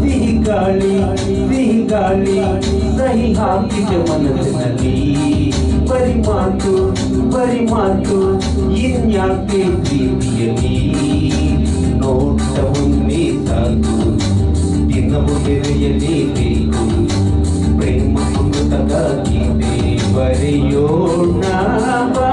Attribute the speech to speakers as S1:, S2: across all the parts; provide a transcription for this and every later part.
S1: ಸಿಹಿ ಗಾಳಿ ಸಹಿ ಹಾಕಿದ ಮನಸ್ಸಿನಲ್ಲಿ ಬರಿ ಮಾತು ಇನ್ಯಾಕೆ ಪ್ರೀತಿಯಲ್ಲಿ ನೋಟವನ್ನೇ ಸಾಕು ದಿನವು ಬೆರೆಯಲೇಬೇಕು ಪ್ರೇಮ ಅಮೃತದ ಗೀತೆ ಬರೆಯೋಣ ಬಾ.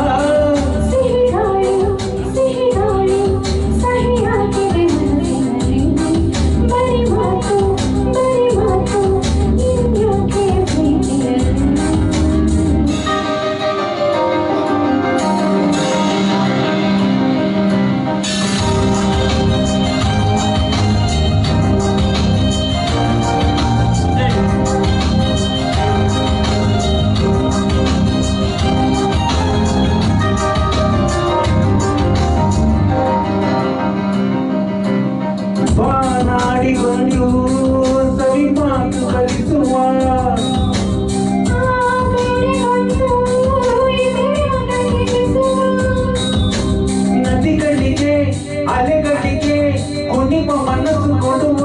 S1: ಬಾನಾಡಿಕೊಂಡು ಸವಿ ಮಾತು ಕಲಿಸುವ ನದಿಗಳಿಗೆ ಅಲೆಗಳಿಗೆ ಕುಣಿವ ಮನಸ್ಸು ಕೊಡುವ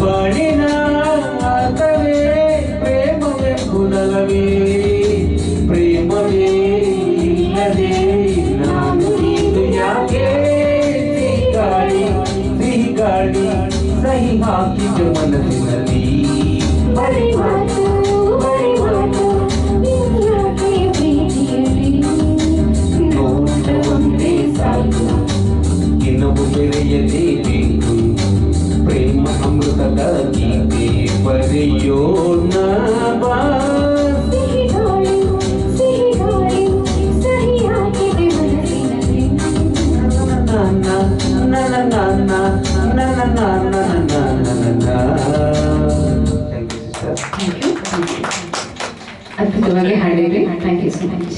S1: ಬಾಳಿನ ಅರ್ಥವೇ ಪ್ರೇಮವೆಂಬುದಲ್ಲವೇ ಪ್ರೇಮವೇ ನಾನು ಇದು ಯಾಕೆ ಸಿಹಿ ಗಾಳಿ ಸಹಿ ಹಾಕಿದ ಮನಸ್ಸಿನಲ್ಲಿ ಬರಿ ಮಾತು ನೋಟವೊಂದೇ ಸಾಕು ಇನ್ನೊಬ್ಬ ಬೆರೆಯಲೇಬೇಕು ಪ್ರೇಮ ಅಮೃತದ ಗೀತೆ ಬರೆಯೋಣ ಬಾ.
S2: ಅದ್ಭುತವಾಗಿ ಹಾಡಿದ್ರಿ. Thank you so much.